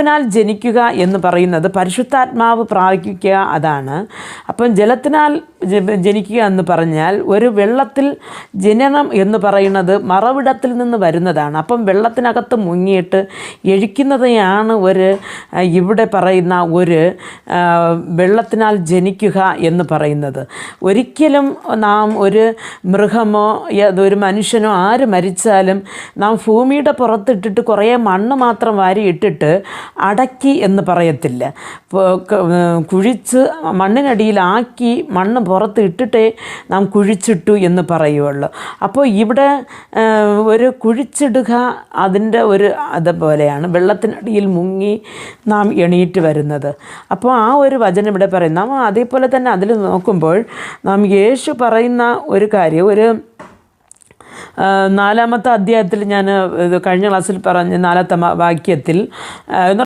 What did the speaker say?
ാൽ ജനിക്കുക എന്ന് പറയുന്നത് പരിശുദ്ധാത്മാവ് പ്രാപിക്കുക അതാണ്. അപ്പം ജലത്തിനാൽ ജനിക്കുക എന്ന് പറഞ്ഞാൽ ഒരു വെള്ളത്തിൽ ജനനം എന്ന് പറയുന്നത് മറവിടത്തിൽ നിന്ന് വരുന്നതാണ്. അപ്പം വെള്ളത്തിനകത്ത് മുങ്ങിയിട്ട് എഴിക്കുന്നതെയാണ് ഇവിടെ പറയുന്ന ഒരു വെള്ളത്തിനാൽ ജനിക്കുക എന്ന് പറയുന്നത്. ഒരിക്കലും നാം ഒരു മൃഗമോ ഒരു മനുഷ്യനോ ആര് മരിച്ചാലും നാം ഭൂമിയുടെ പുറത്തിട്ടിട്ട് കുറേ മണ്ണ് മാത്രം വാരി ഇട്ടിട്ട് അടക്കി എന്ന് പറയത്തില്ല. കുഴിച്ച് മണ്ണിനടിയിലാക്കി മണ്ണ് പുറത്ത് ഇട്ടിട്ടേ നാം കുഴിച്ചിട്ടു എന്ന് പറയുള്ളൂ. അപ്പോൾ ഇവിടെ ഒരു കുഴിച്ചിടുക അതിൻ്റെ അതുപോലെയാണ് വെള്ളത്തിനടിയിൽ മുങ്ങി നാം എണീറ്റ് വരുന്നത്. അപ്പോൾ ആ ഒരു വചനം ഇവിടെ പറയും. നാം അതേപോലെ തന്നെ അതിൽ നോക്കുമ്പോൾ നാം യേശു പറയുന്ന ഒരു കാര്യം 4-ാമത്തെ അധ്യായത്തിൽ ഞാൻ കഴിഞ്ഞ ക്ലാസ്സിൽ പറഞ്ഞ 4-ാമത്തെ വാക്യത്തിൽ